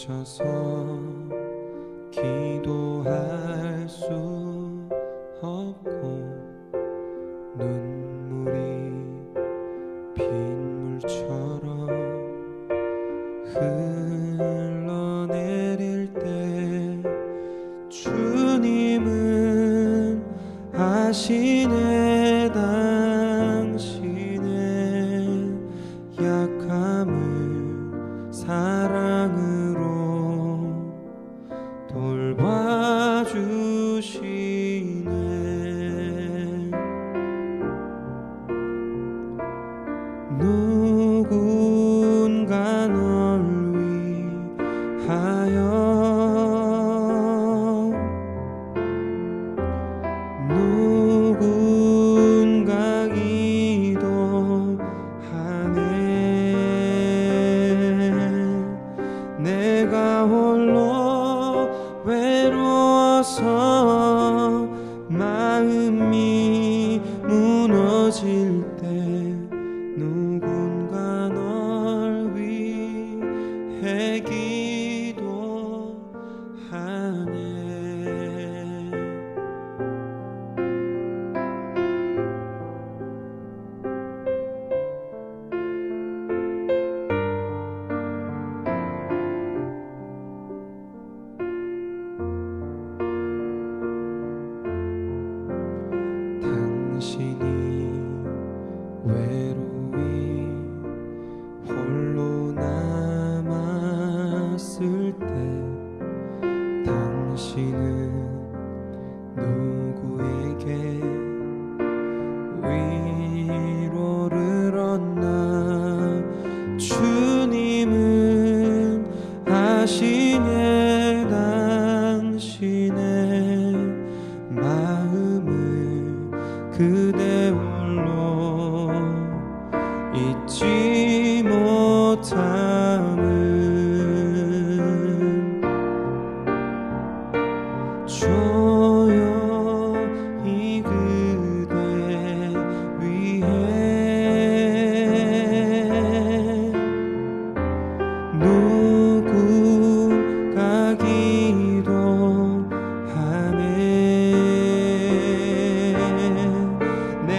멈춰서 기도할 수 없고 눈물이 빗물처럼 흘러내릴 때 주님은 아시네 당신의 약함을 사랑으로 돌봐주시네. 누군가 널 위하여 누군가 기도하네. 내가 홀로 외로워서 마음이 무너질 때 누군가 널 위해 기도하네. 당신이 외로이 홀로 남았을 때 당신은 누구에게 위로를 얻나. 주님은 아시네 당신의 마음을 그대 홀로 잊지 못함은 조용히 그대 위해 누군가 기도하네. 내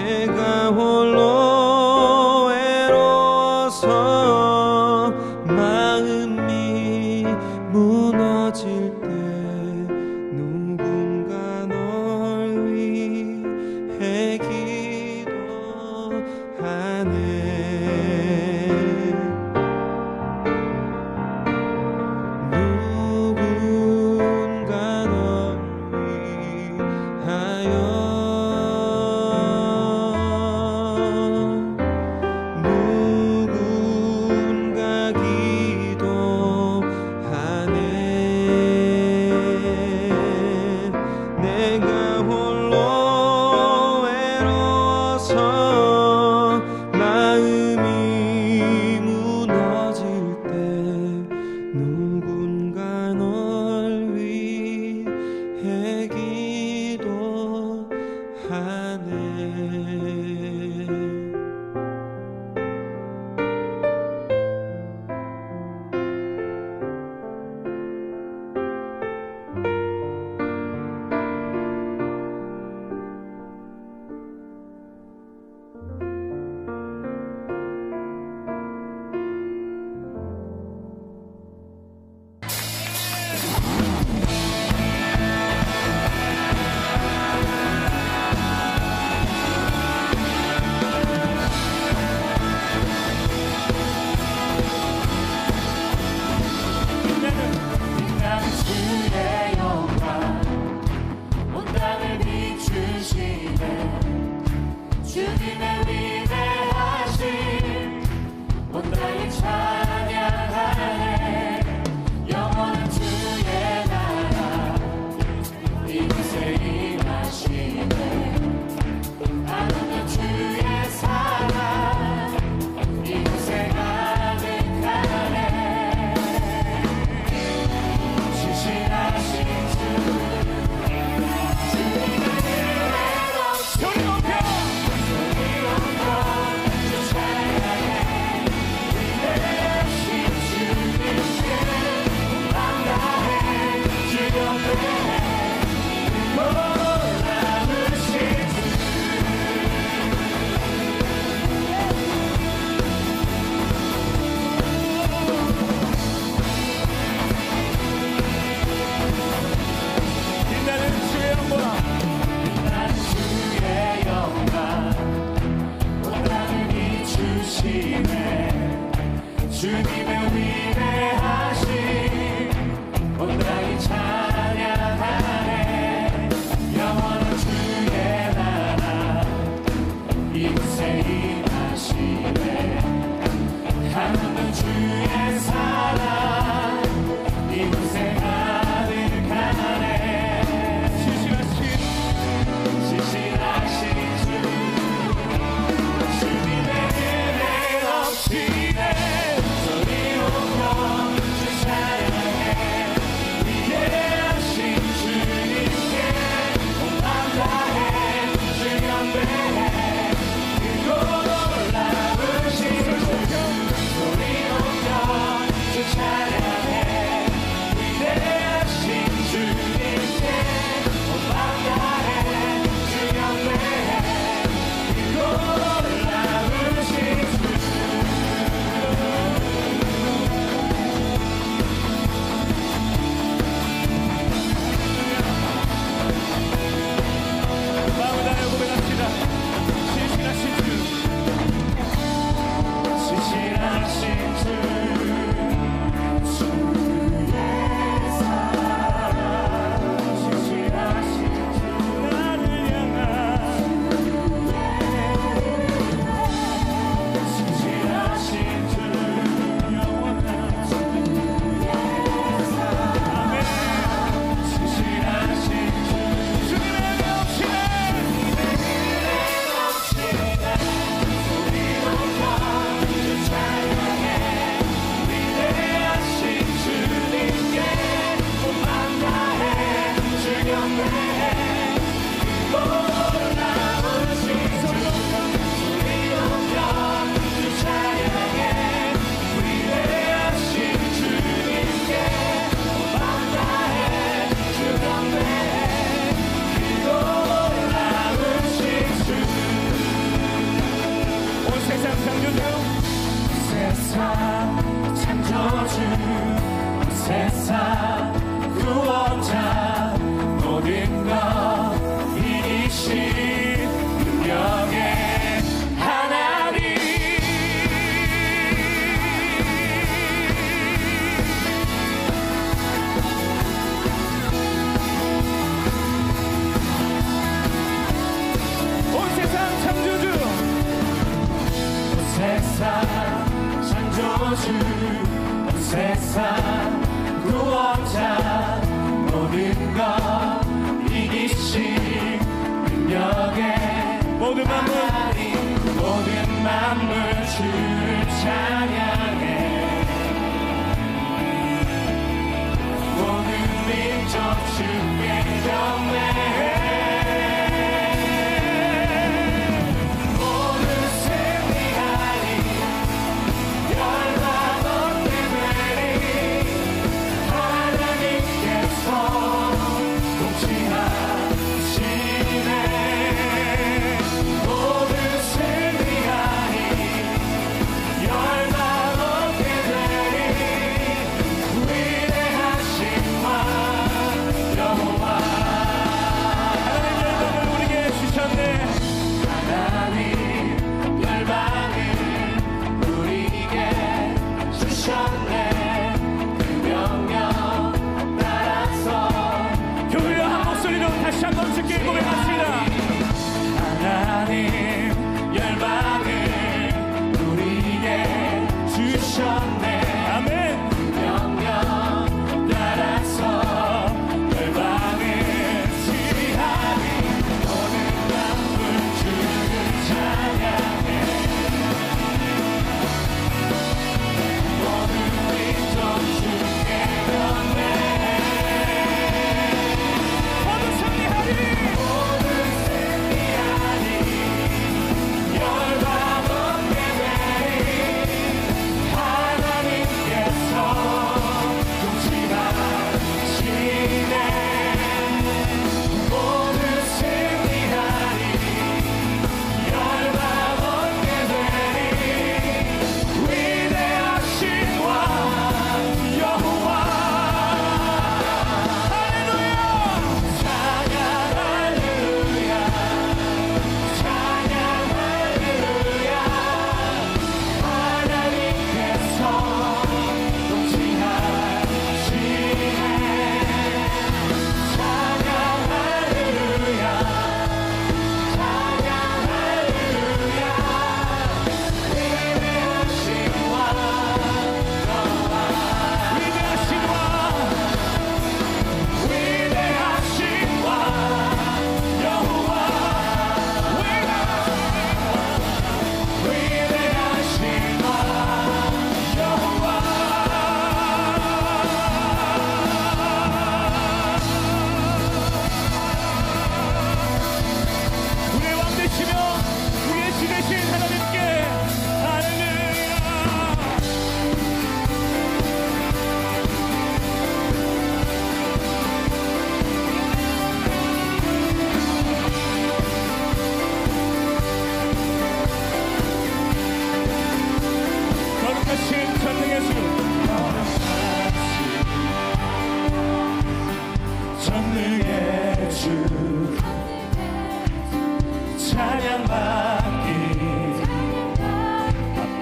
찬양받기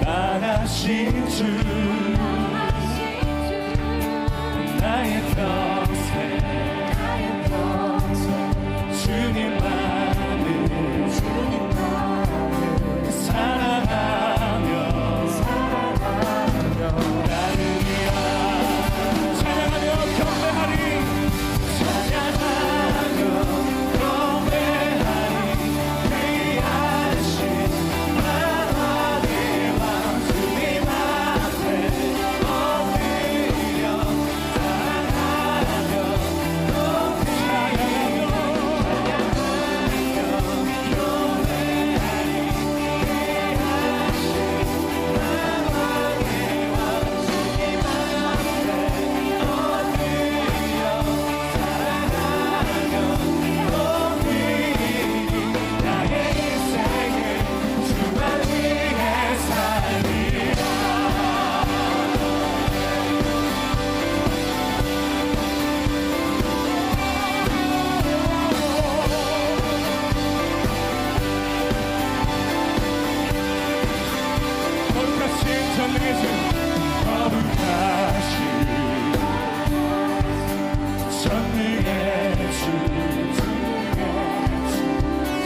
마땅하신 주 나의 평생 주님만을 사랑하며 나누리라 찬양하며 경배하리 찬양하며 경배하리 귀하신 만왕의 왕 주님 앞에 엎드려 사랑하며 주 나의 평생 주님만을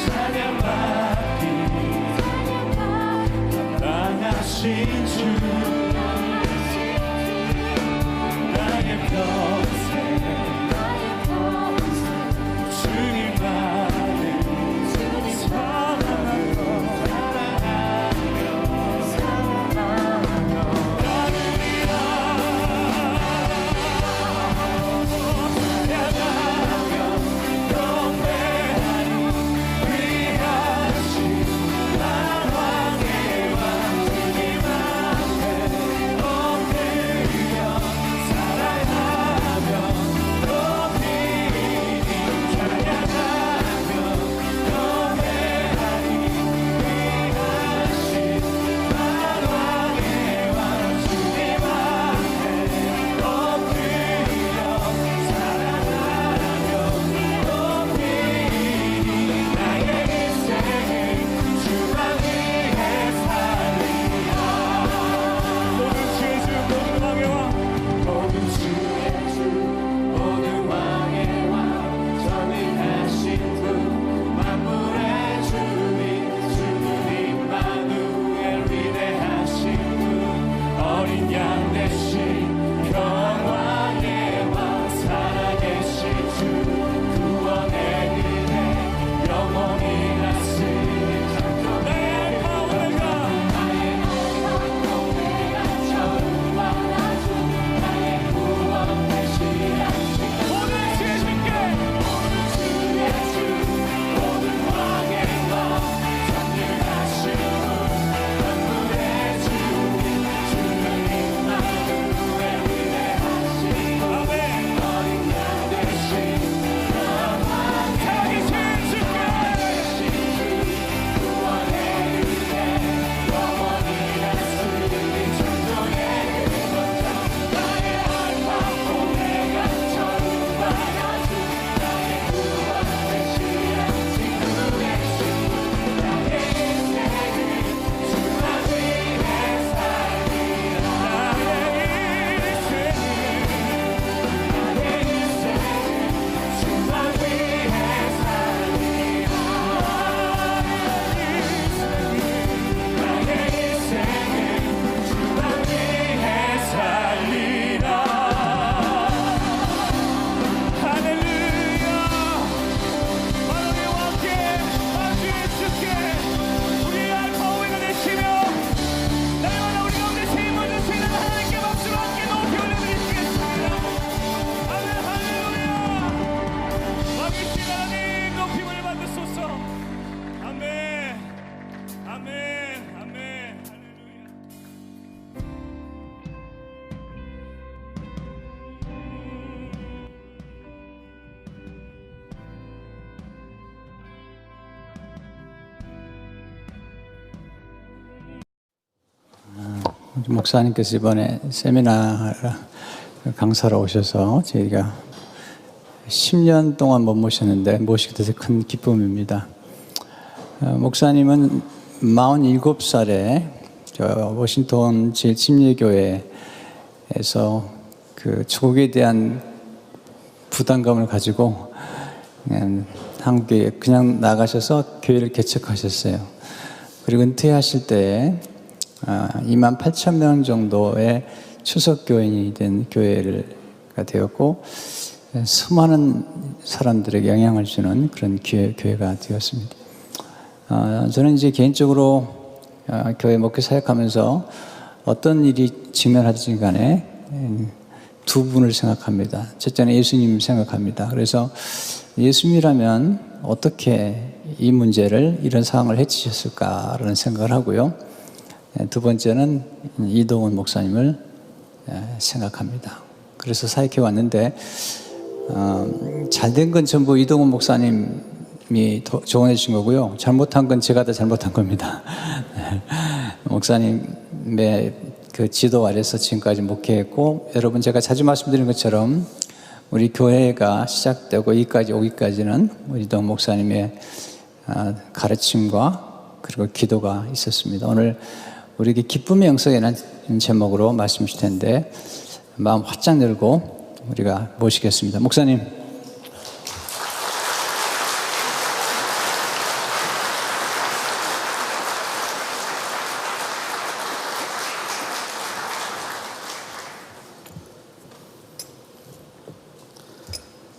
사랑하며 나누리라 찬양하며 경배하리 귀하신 만왕의 왕 주님 앞에 엎드려 사랑하며 높이리 찬양하며 경배하리 귀하신 만왕의 왕 주님 앞에 엎드려 사랑하며 높이리 나의 인생을 주만 위해 살리라 모든 주의 주 모든 왕의 왕 모든 주의 주 모든 왕의 왕 전능하신 분 만물의 주님 주님 만우엘 위대하신 분 어린 양 대신 평화의 왕 살아계신 주 구원의 은혜 영원히 다스리는 나의 알파 오메가 처음과 나중 나의 구원 되시라 모든 주의 주께 모든 주의 주 모든 왕의 왕 전능하신 분 만물의 주님 주님 만우엘 위대하신 분 어린 양 대신 살아계신 주께 구원의 은혜 영원히 다스리는 창조의 근원자 나의 알파 오메가 처음과 나중 나의 구원 되시라 친구의 친구 나의 인생을 주만 위해 살리라 나의 인생을 주만 위해 살리라 나의 인생을 주만 위해 살리라 할렐루야 하나님의 왕께 주의 주께 우리 알파 오메가 되시며 날마다 우리 가운데 세임을 주시는 하나님께 박수로 함께 높이 올려드리시겠습니다. 아멘 할렐루야 왕이신 하나님 높임을 받으소서. 아멘 아멘 아멘 할렐루야. 목사님께서 이번에 세미나 강사로 오셔서 저희가 10년 동안 못 모셨는데 모시게 돼서 큰 기쁨입니다. 목사님은 47살에 워싱턴 제7예교회에서 그 조국에 대한 부담감을 가지고 한국에 그냥 나가셔서 교회를 개척하셨어요. 그리고 은퇴하실 때 28,000명 정도의 추석교인이 된 교회가 되었고 수많은 사람들에게 영향을 주는 그런 교회가 되었습니다. 저는 이제 개인적으로 교회 목회 사역하면서 어떤 일이 직면하든지 간에 두 분을 생각합니다. 첫째는 예수님 생각합니다. 그래서 예수님이라면 어떻게 이 문제를, 이런 상황을 해치셨을까라는 생각을 하고요. 두 번째는 이동훈 목사님을 생각합니다. 그래서 사역해 왔는데 잘된 건 전부 이동훈 목사님이 조언해 주신 거고요. 잘못한 건 제가 다 잘못한 겁니다. 목사님의 그 지도 아래서 지금까지 목회했고, 여러분 제가 자주 말씀드린 것처럼 우리 교회가 시작되고 여기까지 오기까지는 우리 이동훈 목사님의 가르침과 그리고 기도가 있었습니다. 오늘 우리에게 기쁨의 영성이라는 제목으로 말씀 주실 텐데 마음 활짝 열고 우리가 모시겠습니다. 목사님.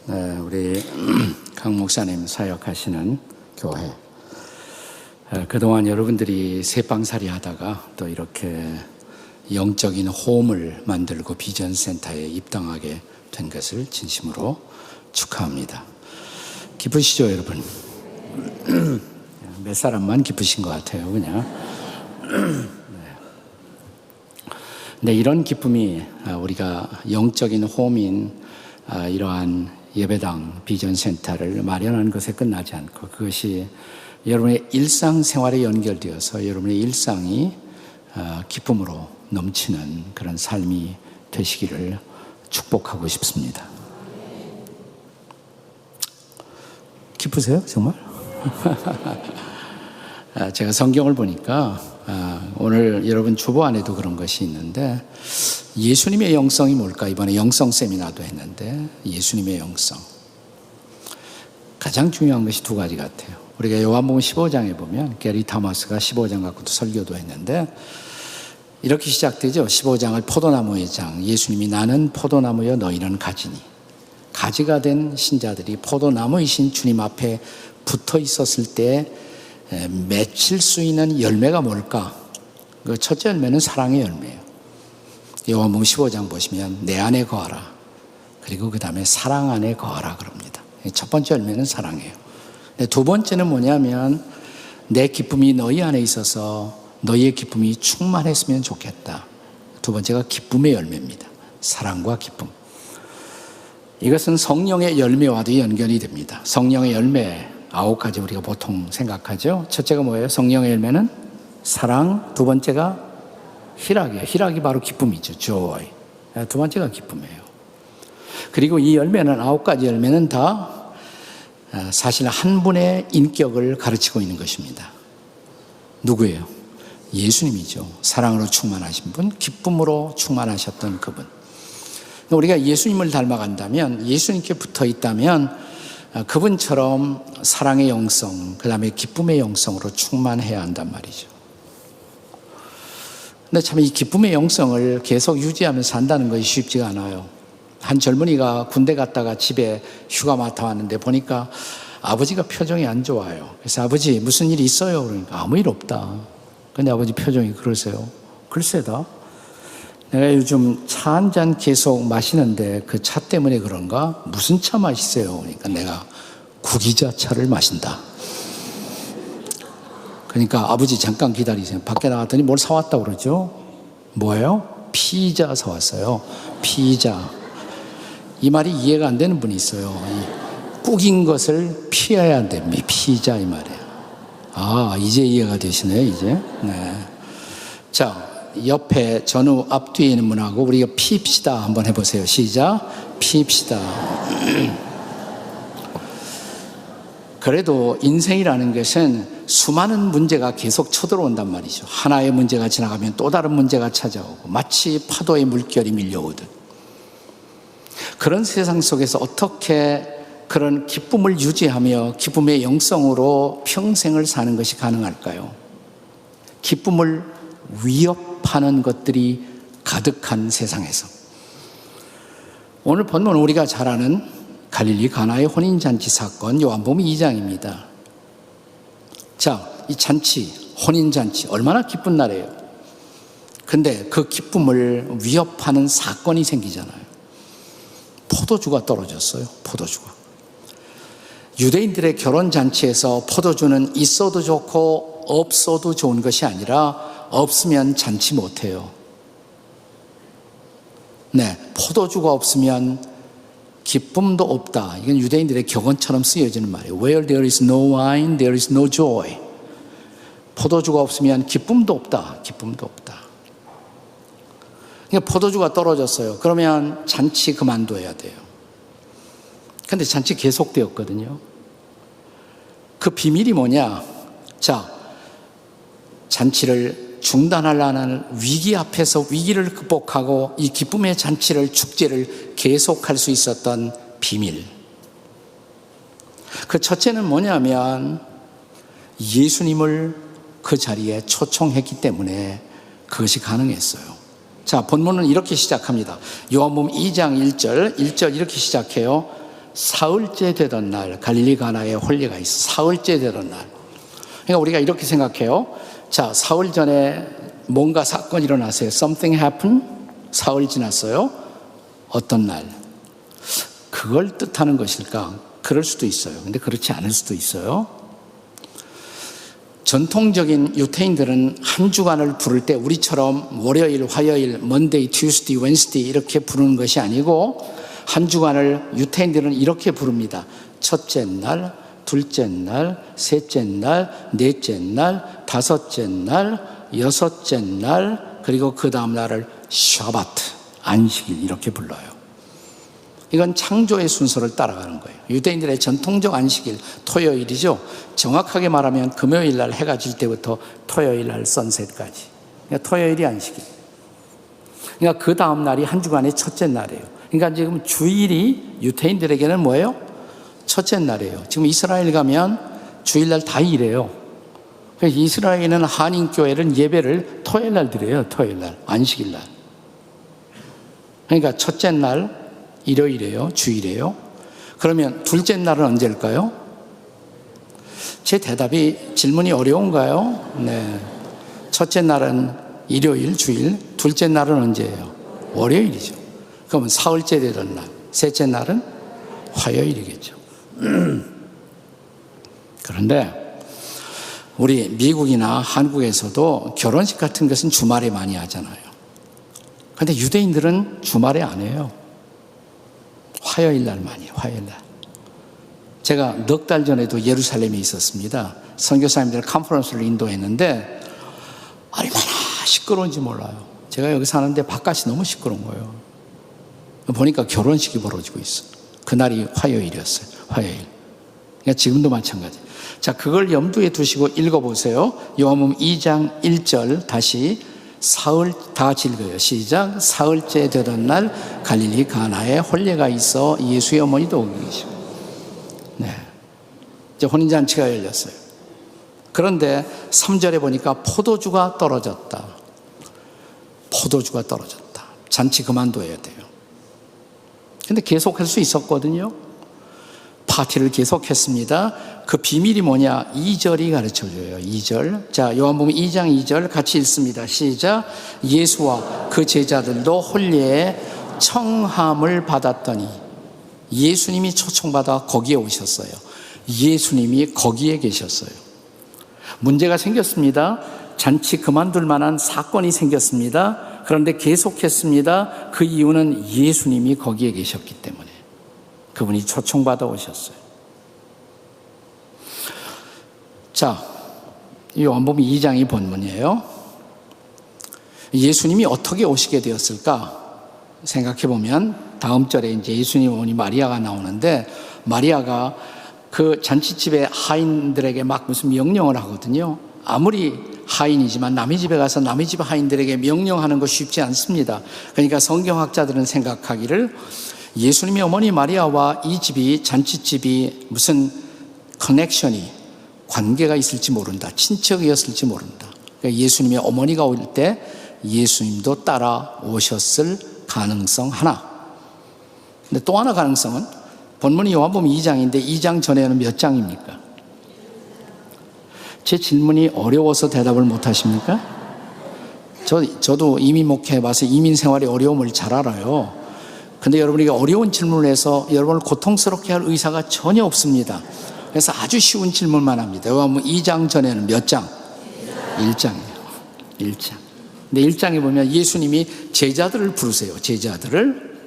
네, 우리 강 목사님 사역하시는 교회. 그동안 여러분들이 새빵살이 하다가 또 이렇게 영적인 홈을 만들고 비전센터에 입당하게 된 것을 진심으로 축하합니다. 기쁘시죠, 여러분? 몇 사람만 기쁘신 것 같아요, 그냥. 네, 이런 기쁨이 우리가 영적인 홈인 이러한 예배당 비전센터를 마련하는 것에 끝나지 않고 그것이 여러분의 일상생활에 연결되어서 여러분의 일상이 기쁨으로 넘치는 그런 삶이 되시기를 축복하고 싶습니다. 기쁘세요, 정말? 제가 성경을 보니까 오늘 여러분 주보 안에도 그런 것이 있는데 예수님의 영성이 뭘까? 이번에 영성 세미나도 했는데 예수님의 영성. 가장 중요한 것이 두 가지 같아요. 우리가 요한복음 15장에 보면 게리 타마스가 15장 갖고도 설교도 했는데 이렇게 시작되죠. 15장을 포도나무의 장, 예수님이 나는 포도나무여 너희는 가지니. 가지가 된 신자들이 포도나무이신 주님 앞에 붙어 있었을 때 맺힐 수 있는 열매가 뭘까? 그 첫째 열매는 사랑의 열매예요. 요한복음 15장 보시면 내 안에 거하라. 그리고 그 다음에 사랑 안에 거하라 그럽니다. 첫 번째 열매는 사랑이에요. 두 번째는 뭐냐면 내 기쁨이 너희 안에 있어서 너희의 기쁨이 충만했으면 좋겠다. 두 번째가 기쁨의 열매입니다. 사랑과 기쁨. 이것은 성령의 열매와도 연결이 됩니다. 성령의 열매 9가지 우리가 보통 생각하죠. 첫째가 뭐예요? 성령의 열매는 사랑, 두 번째가 희락이에요. 희락이 바로 기쁨이죠. joy. 두 번째가 기쁨이에요. 그리고 이 열매는 9가지 열매는 다 사실 한 분의 인격을 가르치고 있는 것입니다. 누구예요? 예수님이죠. 사랑으로 충만하신 분, 기쁨으로 충만하셨던 그분. 우리가 예수님을 닮아간다면, 예수님께 붙어 있다면 그분처럼 사랑의 영성, 그 다음에 기쁨의 영성으로 충만해야 한단 말이죠. 근데 참 이 기쁨의 영성을 계속 유지하면서 산다는 것이 쉽지가 않아요. 한 젊은이가 군대 갔다가 집에 휴가 맡아 왔는데 보니까 아버지가 표정이 안 좋아요. 그래서 아버지 무슨 일 있어요? 그러니까 아무 일 없다. 근데 아버지 표정이 그러세요. 글쎄다. 내가 요즘 차 한 잔 계속 마시는데 그 차 때문에 그런가? 무슨 차 마시세요? 그러니까 내가 구기자 차를 마신다. 그러니까 아버지 잠깐 기다리세요. 밖에 나갔더니 뭘 사왔다고 그러죠? 뭐예요? 피자 사왔어요. 피자. 이 말이 이해가 안 되는 분이 있어요. 꾸긴 것을 피해야 한대. 피자 이 말이에요. 아, 이제 이해가 되시네요, 이제. 네. 자, 옆에 전후 앞뒤에 있는 분하고 우리가 피입시다 한번 해보세요. 시작. 피입시다. 그래도 인생이라는 것은 수많은 문제가 계속 쳐들어온단 말이죠. 하나의 문제가 지나가면 또 다른 문제가 찾아오고 마치 파도의 물결이 밀려오듯. 그런 세상 속에서 어떻게 그런 기쁨을 유지하며 기쁨의 영성으로 평생을 사는 것이 가능할까요? 기쁨을 위협하는 것들이 가득한 세상에서. 오늘 본문 우리가 잘 아는 갈릴리 가나의 혼인잔치 사건, 요한복음 2장입니다. 자, 이 잔치, 혼인잔치 얼마나 기쁜 날이에요. 근데 그 기쁨을 위협하는 사건이 생기잖아요. 포도주가 떨어졌어요. 포도주가. 유대인들의 결혼잔치에서 포도주는 있어도 좋고 없어도 좋은 것이 아니라 없으면 잔치 못해요. 네, 포도주가 없으면 기쁨도 없다. 이건 유대인들의 격언처럼 쓰여지는 말이에요. Where there is no wine, there is no joy. 포도주가 없으면 기쁨도 없다. 기쁨도 없다. 그러니까 포도주가 떨어졌어요. 그러면 잔치 그만둬야 돼요. 근데 잔치 계속되었거든요. 그 비밀이 뭐냐? 자, 잔치를 중단하려는 위기 앞에서 위기를 극복하고 이 기쁨의 잔치를, 축제를 계속할 수 있었던 비밀. 그 첫째는 뭐냐면 예수님을 그 자리에 초청했기 때문에 그것이 가능했어요. 자, 본문은 이렇게 시작합니다. 요한복음 2장 1절 이렇게 시작해요. 사흘째 되던 날, 갈릴리 가나에 혼례가 있어. 사흘째 되던 날. 그러니까 우리가 이렇게 생각해요. 자, 사흘 전에 뭔가 사건이 일어났어요. Something happened. 사흘이 지났어요. 어떤 날? 그걸 뜻하는 것일까? 그럴 수도 있어요. 근데 그렇지 않을 수도 있어요. 전통적인 유태인들은 한 주간을 부를 때 우리처럼 월요일, 화요일, Monday, Tuesday, Wednesday 이렇게 부르는 것이 아니고 한 주간을 유태인들은 이렇게 부릅니다. 첫째 날, 둘째 날, 셋째 날, 넷째 날, 다섯째 날, 여섯째 날, 그리고 그 다음 날을 샤바트, 안식일 이렇게 불러요. 이건 창조의 순서를 따라가는 거예요. 유대인들의 전통적 안식일, 토요일이죠. 정확하게 말하면 금요일 날 해가 질 때부터 토요일 날 선셋까지. 그러니까 토요일이 안식일. 그러니까 그 다음 날이 한 주간의 첫째 날이에요. 그러니까 지금 주일이 유태인들에게는 뭐예요? 첫째 날이에요. 지금 이스라엘 가면 주일날 다 일해요. 그래서 이스라엘은 한인교회는 예배를 토요일 날 드려요. 토요일 날, 안식일 날. 그러니까 첫째 날 일요일이에요. 주일이에요. 그러면 둘째 날은 언제일까요? 제 대답이 질문이 어려운가요? 네. 첫째 날은 일요일, 주일. 둘째 날은 언제예요? 월요일이죠. 그러면 사흘째 되던 날. 셋째 날은 화요일이겠죠. 그런데 우리 미국이나 한국에서도 결혼식 같은 것은 주말에 많이 하잖아요. 그런데 유대인들은 주말에 안 해요. 화요일 날 많이 해요. 화요일 날. 제가 넉 달 전에도 예루살렘에 있었습니다. 선교사님들 컨퍼런스를 인도했는데 얼마나 시끄러운지 몰라요. 제가 여기 사는데 바깥이 너무 시끄러운 거예요. 보니까 결혼식이 벌어지고 있어. 그날이 화요일이었어요. 화요일. 그러니까 지금도 마찬가지. 자, 그걸 염두에 두시고 읽어보세요. 요한복음 2장 1절 다시 사흘 다 같이 읽어요. 시작. 사흘째 되던 날 갈릴리 가나에 혼례가 있어 예수의 어머니도 오고 계시고. 네. 이제 혼인잔치가 열렸어요. 그런데 3절에 보니까 포도주가 떨어졌다. 포도주가 떨어졌다. 잔치 그만둬야 돼요. 근데 계속할 수 있었거든요. 파티를 계속했습니다. 그 비밀이 뭐냐? 2절이 가르쳐줘요. 2절. 자, 요한복음 2장 2절 같이 읽습니다. 시작. 예수와 그 제자들도 혼례에 청함을 받았더니 예수님이 초청받아 거기에 오셨어요. 예수님이 거기에 계셨어요. 문제가 생겼습니다. 잔치 그만둘 만한 사건이 생겼습니다. 그런데 계속했습니다. 그 이유는 예수님이 거기에 계셨기 때문에. 그분이 초청받아 오셨어요. 자, 요한복음 2장이 본문이에요. 예수님이 어떻게 오시게 되었을까? 생각해 보면 다음 절에 이제 예수님 어머니 마리아가 나오는데 마리아가 그 잔치집에 하인들에게 막 무슨 명령을 하거든요. 아무리 하인이지만 남의 집에 가서 남의 집 하인들에게 명령하는 거 쉽지 않습니다. 그러니까 성경학자들은 생각하기를 예수님의 어머니 마리아와 이 집이, 잔치집이 무슨 커넥션이, 관계가 있을지 모른다. 친척이었을지 모른다. 그러니까 예수님의 어머니가 올 때 예수님도 따라 오셨을 가능성 하나. 근데 또 하나 가능성은 본문이 요한복음 2장인데 2장 전에는 몇 장입니까? 제 질문이 어려워서 대답을 못 하십니까? 저도 이민 목회해봐서 이민 생활의 어려움을 잘 알아요. 근데 여러분에게 어려운 질문을 해서 여러분을 고통스럽게 할 의사가 전혀 없습니다. 그래서 아주 쉬운 질문만 합니다. 요한복음 2장 전에는 몇 장? 1장이에요. 1장. 근데 1장에 보면 예수님이 제자들을 부르세요. 제자들을.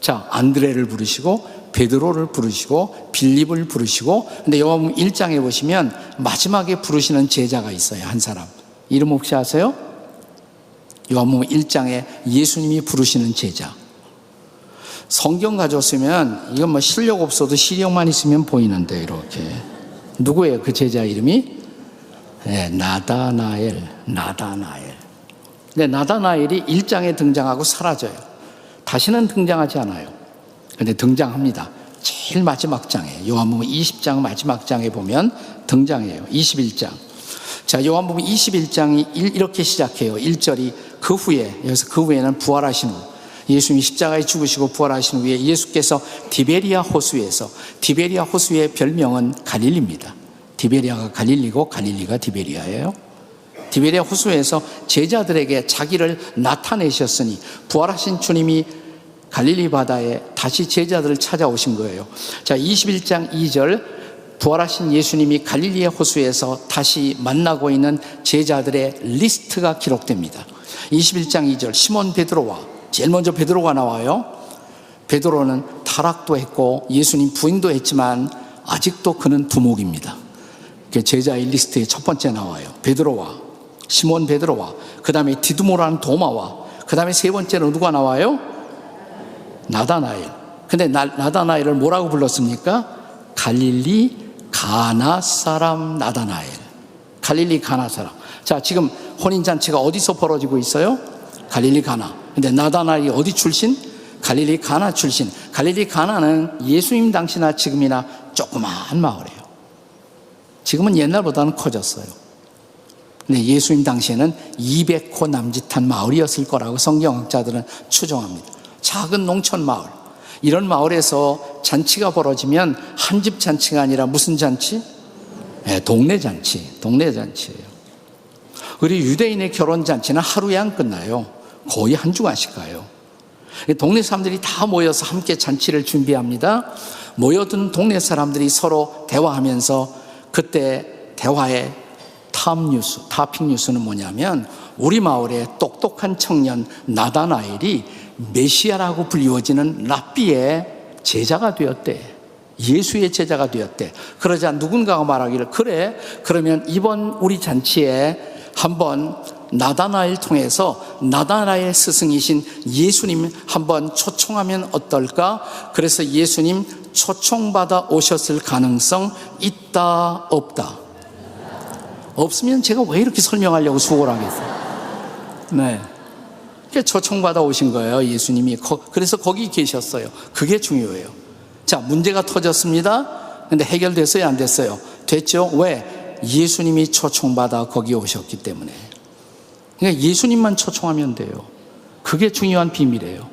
자, 안드레를 부르시고 베드로를 부르시고 빌립을 부르시고, 근데 요한복음 1장에 보시면 마지막에 부르시는 제자가 있어요. 한 사람. 이름 혹시 아세요? 요한복음 1장에 예수님이 부르시는 제자. 성경 가져왔으면 이건 뭐 실력 없어도 시력만 있으면 보이는데 이렇게. 누구예요? 그 제자 이름이? 네, 나다나엘. 근데 나다나엘이 1장에 등장하고 사라져요. 다시는 등장하지 않아요. 근데 등장합니다. 제일 마지막 장에, 요한복음 20장 마지막 장에 보면 등장해요. 21장. 자, 요한복음 21장이 이렇게 시작해요. 1절이 그 후에, 여기서 그 후에는 부활하신 후, 예수님이 십자가에 죽으시고 부활하신 후에 예수께서 디베리아 호수에서, 디베리아 호수의 별명은 갈릴리입니다. 디베리아가 갈릴리고 갈릴리가 디베리아예요. 디베리아 호수에서 제자들에게 자기를 나타내셨으니 부활하신 주님이 갈릴리 바다에 다시 제자들을 찾아오신 거예요. 자, 21장 2절, 부활하신 예수님이 갈릴리의 호수에서 다시 만나고 있는 제자들의 리스트가 기록됩니다. 21장 2절, 시몬 베드로와, 제일 먼저 베드로가 나와요. 베드로는 타락도 했고 예수님 부인도 했지만 아직도 그는 두목입니다. 제자의 리스트에 첫 번째 나와요. 베드로와, 시몬 베드로와, 그 다음에 디두모라는 도마와, 그 다음에 세 번째로 누가 나와요? 나다나엘. 근데 나다나엘을 뭐라고 불렀습니까? 갈릴리 가나 사람 나다나엘. 갈릴리 가나 사람. 자, 지금 혼인잔치가 어디서 벌어지고 있어요? 갈릴리 가나. 근데 나다나엘이 어디 출신? 갈릴리 가나 출신. 갈릴리 가나는 예수님 당시나 지금이나 조그마한 마을이에요. 지금은 옛날보다는 커졌어요. 근데 예수님 당시에는 200호 남짓한 마을이었을 거라고 성경학자들은 추정합니다. 작은 농촌 마을. 이런 마을에서 잔치가 벌어지면 한 집 잔치가 아니라 무슨 잔치? 네, 동네 잔치. 동네 잔치예요. 우리 유대인의 결혼 잔치는 하루에 안 끝나요. 거의 한 주간씩 가요. 동네 사람들이 다 모여서 함께 잔치를 준비합니다. 모여든 동네 사람들이 서로 대화하면서 그때 대화의 타핑 뉴스는 뭐냐면 우리 마을의 똑똑한 청년 나다나엘이 메시아라고 불리워지는 랍비의 제자가 되었대. 예수의 제자가 되었대. 그러자 누군가가 말하기를, 그래, 그러면 이번 우리 잔치에 한번 나다나엘 통해서 나다나엘 스승이신 예수님 한번 초청하면 어떨까? 그래서 예수님 초청받아 오셨을 가능성 있다, 없다? 없으면 제가 왜 이렇게 설명하려고 수고를 하겠어요? 네. 초청받아 오신 거예요, 예수님이. 그래서 거기 계셨어요. 그게 중요해요. 자, 문제가 터졌습니다. 근데 해결됐어요, 안 됐어요? 됐죠? 왜? 예수님이 초청받아 거기 오셨기 때문에. 그러니까 예수님만 초청하면 돼요. 그게 중요한 비밀이에요.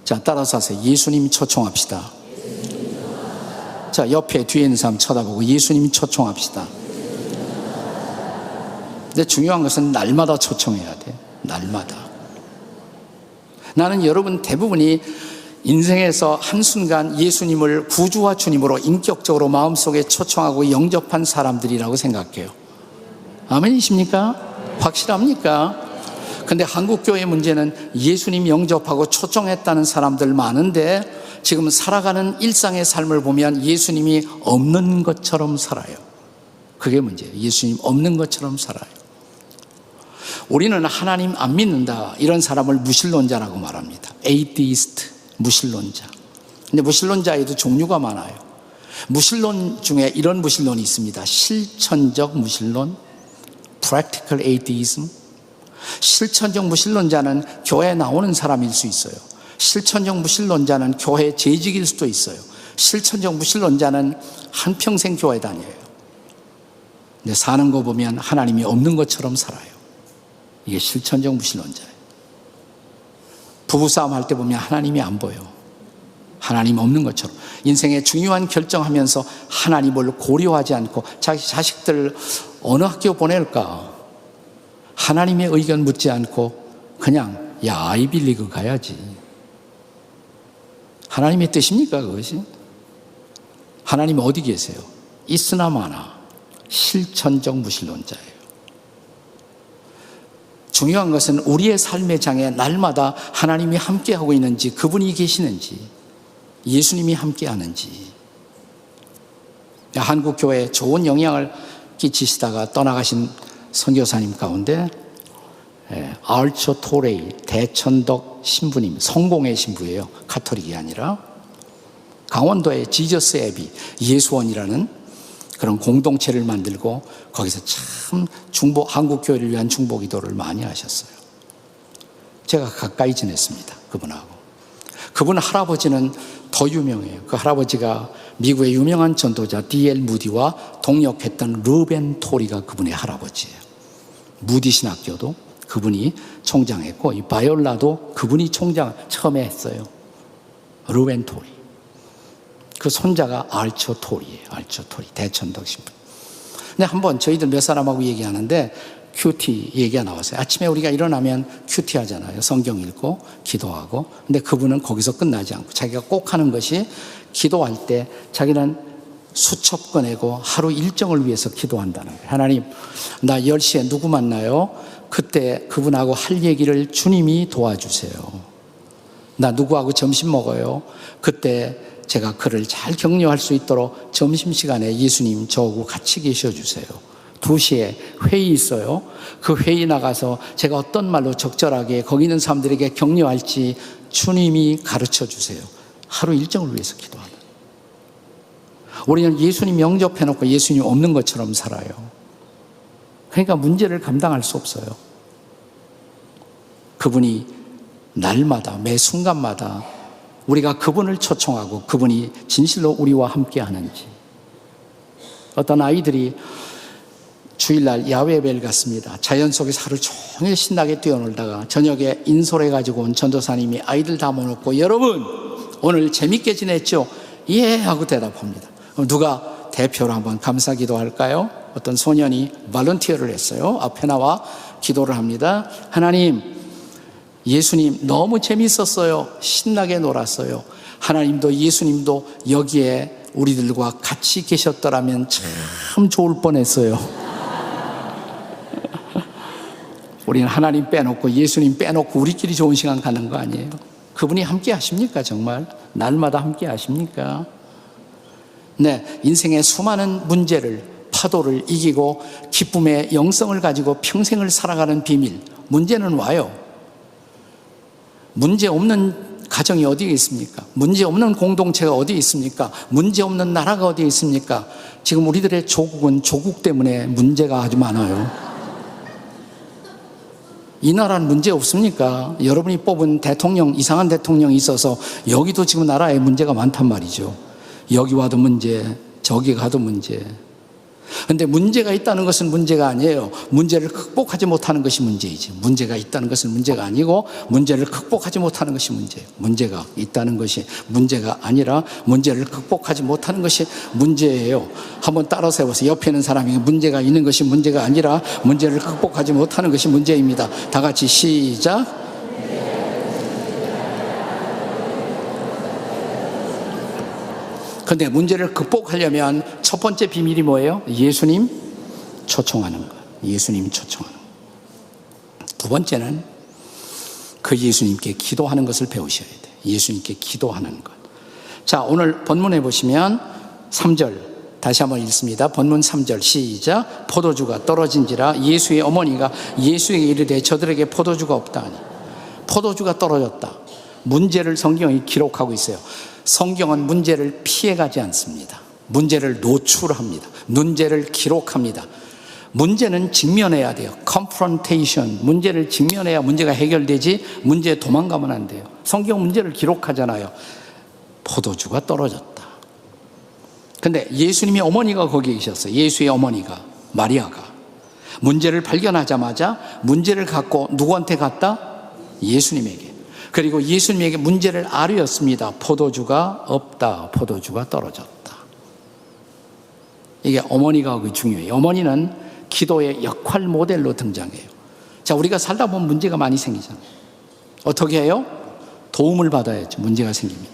자, 따라서 하세요. 예수님 초청합시다. 자, 옆에 뒤에 있는 사람 쳐다보고 예수님 초청합시다. 근데 중요한 것은 날마다 초청해야 돼. 날마다. 나는 여러분 대부분이 인생에서 한순간 예수님을 구주와 주님으로 인격적으로 마음속에 초청하고 영접한 사람들이라고 생각해요. 아멘이십니까? 확실합니까? 근데 한국교회 문제는 예수님 영접하고 초청했다는 사람들 많은데 지금 살아가는 일상의 삶을 보면 예수님이 없는 것처럼 살아요. 그게 문제예요. 예수님 없는 것처럼 살아요. 우리는 하나님 안 믿는다, 이런 사람을 무신론자라고 말합니다. 에이티스트, 무신론자. 근데 무신론자에도 종류가 많아요. 무신론 중에 이런 무신론이 있습니다. 실천적 무신론, practical atheism. 실천적 무신론자는 교회에 나오는 사람일 수 있어요. 실천적 무신론자는 교회 재직일 수도 있어요. 실천적 무신론자는 한평생 교회 다녀요. 근데 사는 거 보면 하나님이 없는 것처럼 살아요. 이게 실천적 무신론자예요. 부부싸움 할 때 보면 하나님이 안 보여. 하나님 없는 것처럼. 인생의 중요한 결정하면서 하나님을 고려하지 않고 자기 자식들 어느 학교 보낼까? 하나님의 의견 묻지 않고 그냥 아이빌리그 가야지. 하나님의 뜻입니까 그것이? 하나님 어디 계세요? 있으나 마나 실천적 무신론자예요. 중요한 것은 우리의 삶의 장에 날마다 하나님이 함께하고 있는지, 그분이 계시는지, 예수님이 함께하는지. 한국교회에 좋은 영향을 끼치시다가 떠나가신 선교사님 가운데 아르초 토레이 대천덕 신부님, 성공의 신부예요. 가톨릭이 아니라. 강원도의 지저스 애비 예수원이라는 그런 공동체를 만들고 거기서 참 한국교회를 위한 중보기도를 많이 하셨어요. 제가 가까이 지냈습니다. 그분하고. 그분 할아버지는 더 유명해요. 그 할아버지가 미국의 유명한 전도자 D.L. 무디와 동역했던 루벤 토리가 그분의 할아버지예요. 무디 신학교도 그분이 총장했고, 이 바이올라도 그분이 총장 처음에 했어요. 루벤 토리. 그 손자가 알초 토리예요. 알초 토리 대천덕 신부. 근데 한번 저희들 몇 사람하고 얘기하는데 큐티 얘기가 나왔어요. 아침에 우리가 일어나면 큐티 하잖아요. 성경 읽고 기도하고. 근데 그분은 거기서 끝나지 않고 자기가 꼭 하는 것이 기도할 때 자기는 수첩 꺼내고 하루 일정을 위해서 기도한다는 거예요. 하나님, 나 10시에 누구 만나요? 그때 그분하고 할 얘기를 주님이 도와주세요. 나 누구하고 점심 먹어요? 그때 제가 그를 잘 격려할 수 있도록 점심시간에 예수님 저하고 같이 계셔주세요. 2시에 회의 있어요. 그 회의 나가서 제가 어떤 말로 적절하게 거기 있는 사람들에게 격려할지 주님이 가르쳐 주세요. 하루 일정을 위해서 기도하는. 우리는 예수님 영접해놓고 예수님 없는 것처럼 살아요. 그러니까 문제를 감당할 수 없어요. 그분이 날마다 매 순간마다 우리가 그분을 초청하고 그분이 진실로 우리와 함께 하는지. 어떤 아이들이 주일날 야외 예배를 갔습니다. 자연 속에서 하루 종일 신나게 뛰어놀다가 저녁에 인솔해 가지고 온 전도사님이 아이들 다 모아놓고 여러분 오늘 재밌게 지냈죠? 예 하고 대답합니다. 누가 대표로 한번 감사기도 할까요? 어떤 소년이 발런티어를 했어요. 앞에 나와 기도를 합니다. 하나님, 예수님 너무 재밌었어요. 신나게 놀았어요. 하나님도 예수님도 여기에 우리들과 같이 계셨더라면 참 좋을 뻔했어요. 우리는 하나님 빼놓고 예수님 빼놓고 우리끼리 좋은 시간 가는 거 아니에요? 그분이 함께 하십니까 정말? 날마다 함께 하십니까? 네, 인생의 수많은 문제를, 파도를 이기고 기쁨의 영성을 가지고 평생을 살아가는 비밀. 문제는 와요. 문제 없는 가정이 어디에 있습니까? 문제 없는 공동체가 어디에 있습니까? 문제 없는 나라가 어디에 있습니까? 지금 우리들의 조국은 조국 때문에 문제가 아주 많아요. 이 나라는 문제 없습니까? 여러분이 뽑은 대통령, 이상한 대통령이 있어서 여기도 지금 나라에 문제가 많단 말이죠. 여기 와도 문제, 저기 가도 문제. 그런데 문제가 있다는 것은 문제가 아니에요. 문제를 극복하지 못하는 것이 문제이지. 문제가 있다는 것은 문제가 아니고 문제를 극복하지 못하는 것이 문제예요. 문제가 있다는 것이 문제가 아니라 문제를 극복하지 못하는 것이 문제예요. 한번 따라서 해보세요. 옆에 있는 사람이 문제가 있는 것이 문제가 아니라 문제를 극복하지 못하는 것이 문제입니다. 다 같이 시작. 그런데 문제를 극복하려면 첫 번째 비밀이 뭐예요? 예수님 초청하는 것. 예수님 초청하는 것. 두 번째는 그 예수님께 기도하는 것을 배우셔야 돼요. 예수님께 기도하는 것. 자, 오늘 본문에 보시면 3절 다시 한번 읽습니다. 본문 3절 시작. 포도주가 떨어진지라 예수의 어머니가 예수에게 이르되 저들에게 포도주가 없다니. 포도주가 떨어졌다. 문제를 성경이 기록하고 있어요. 성경은 문제를 피해가지 않습니다. 문제를 노출합니다. 문제를 기록합니다. 문제는 직면해야 돼요. confrontation. 문제를 직면해야 문제가 해결되지 문제에 도망가면 안 돼요. 성경 문제를 기록하잖아요. 포도주가 떨어졌다. 근데 예수님의 어머니가 거기에 계셨어요. 예수의 어머니가, 마리아가. 문제를 발견하자마자 문제를 갖고 누구한테 갔다? 예수님에게. 그리고 예수님에게 문제를 아뢰었습니다. 포도주가 없다. 포도주가 떨어졌다. 이게 어머니가 그게 중요해요. 어머니는 기도의 역할 모델로 등장해요. 자, 우리가 살다 보면 문제가 많이 생기잖아요. 어떻게 해요? 도움을 받아야죠. 문제가 생기면.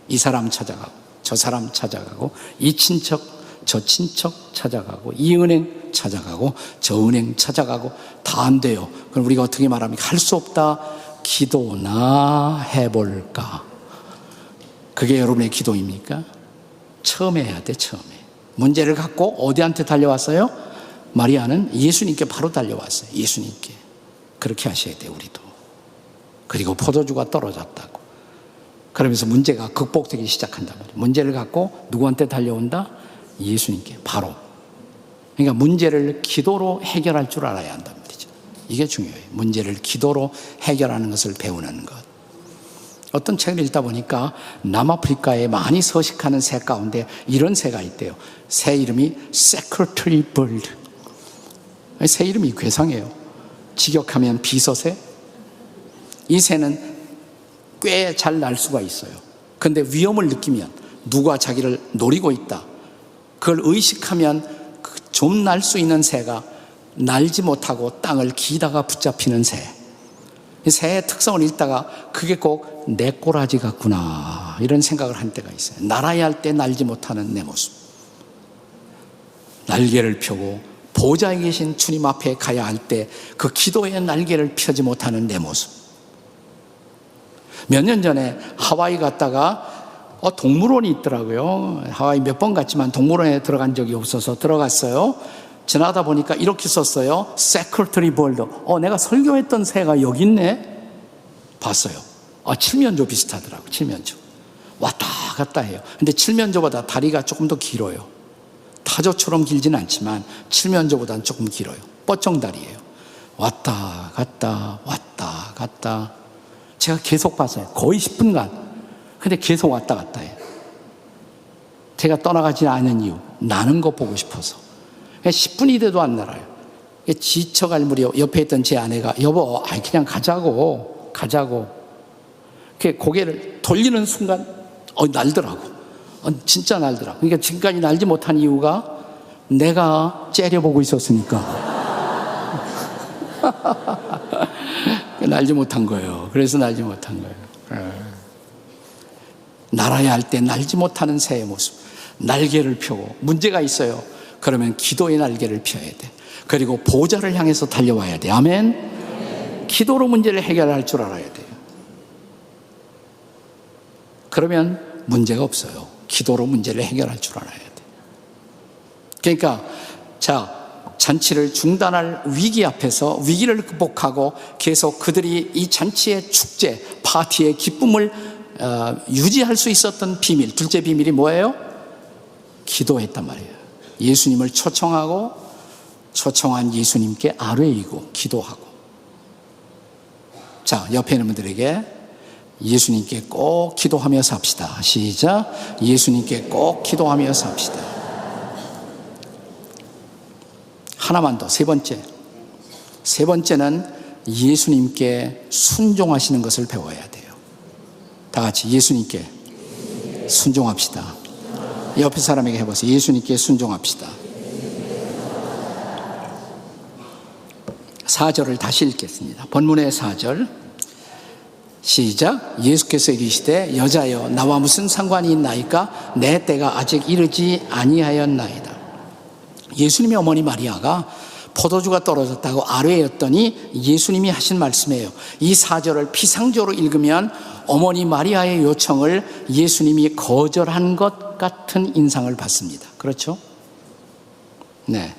이 사람 찾아가고 저 사람 찾아가고 이 친척 저 친척 찾아가고 이 은행 찾아가고 저 은행 찾아가고 다 안 돼요. 그럼 우리가 어떻게 말합니까? 할 수 없다. 기도나 해볼까? 그게 여러분의 기도입니까? 처음에 해야 돼. 처음에. 문제를 갖고 어디한테 달려왔어요? 마리아는 예수님께 바로 달려왔어요. 예수님께. 그렇게 하셔야 돼요. 우리도. 그리고 포도주가 떨어졌다고. 그러면서 문제가 극복되기 시작한단 말이에요. 문제를 갖고 누구한테 달려온다? 예수님께 바로. 그러니까 문제를 기도로 해결할 줄 알아야 한단 말이죠. 이게 중요해요. 문제를 기도로 해결하는 것을 배우는 것. 어떤 책을 읽다 보니까 남아프리카에 많이 서식하는 새 가운데 이런 새가 있대요. 새 이름이 Secretary Bird. 새 이름이 괴상해요. 직역하면 비서새. 이 새는 꽤 잘 날 수가 있어요. 근데 위험을 느끼면 누가 자기를 노리고 있다. 그걸 의식하면 좀 날 수 있는 새가 날지 못하고 땅을 기다가 붙잡히는 새. 이 새의 특성을 읽다가 그게 꼭 내 꼬라지 같구나 이런 생각을 한 때가 있어요. 날아야 할 때 날지 못하는 내 모습. 날개를 펴고 보좌에 계신 주님 앞에 가야 할 때 그 기도의 날개를 펴지 못하는 내 모습. 몇 년 전에 하와이 갔다가 동물원이 있더라고요. 하와이 몇 번 갔지만 동물원에 들어간 적이 없어서 들어갔어요. 지나다 보니까 이렇게 썼어요. Secretary Bird. 내가 설교했던 새가 여기 있네. 봤어요. 칠면조 비슷하더라고요. 칠면조. 왔다 갔다 해요. 근데 칠면조보다 다리가 조금 더 길어요. 타조처럼 길지는 않지만 칠면조보다는 조금 길어요. 뻗정다리예요. 왔다 갔다 왔다 갔다. 제가 계속 봤어요. 거의 10분간. 근데 계속 왔다 갔다 해요. 제가 떠나가지 않은 이유, 나는 거 보고 싶어서. 10분이 돼도 안 날아요. 지쳐갈 무렵 옆에 있던 제 아내가 여보 그냥 가자고. 고개를 돌리는 순간 날더라고. 진짜 날더라고. 그러니까 지금까지 날지 못한 이유가 내가 째려보고 있었으니까. 날지 못한 거예요. 그래서 날지 못한 거예요. 날아야 할 때 날지 못하는 새의 모습. 날개를 펴고 문제가 있어요. 그러면 기도의 날개를 펴야 돼. 그리고 보좌를 향해서 달려와야 돼. 아멘. 기도로 문제를 해결할 줄 알아야 돼요. 그러면 문제가 없어요. 기도로 문제를 해결할 줄 알아야 돼. 그러니까 잔치를 중단할 위기 앞에서 위기를 극복하고 계속 그들이 이 잔치의 축제, 파티의 기쁨을 유지할 수 있었던 비밀, 둘째 비밀이 뭐예요? 기도했단 말이에요. 예수님을 초청하고 초청한 예수님께 아뢰이고 기도하고. 옆에 있는 분들에게 예수님께 꼭 기도하며 삽시다. 시작. 예수님께 꼭 기도하며 삽시다. 하나만 더. 세 번째는 예수님께 순종하시는 것을 배워야 돼요. 다 같이 예수님께 순종합시다. 옆에 사람에게 해보세요. 예수님께 순종합시다. 4절을 다시 읽겠습니다. 본문의 4절. 시작. 예수께서 이르시되 여자여 나와 무슨 상관이 있나이까? 내 때가 아직 이르지 아니하였나이다. 예수님의 어머니 마리아가 포도주가 떨어졌다고 아뢰었더니 예수님이 하신 말씀이에요. 이 4절을 피상적으로 읽으면 어머니 마리아의 요청을 예수님이 거절한 것 같은 인상을 받습니다. 그렇죠? 네.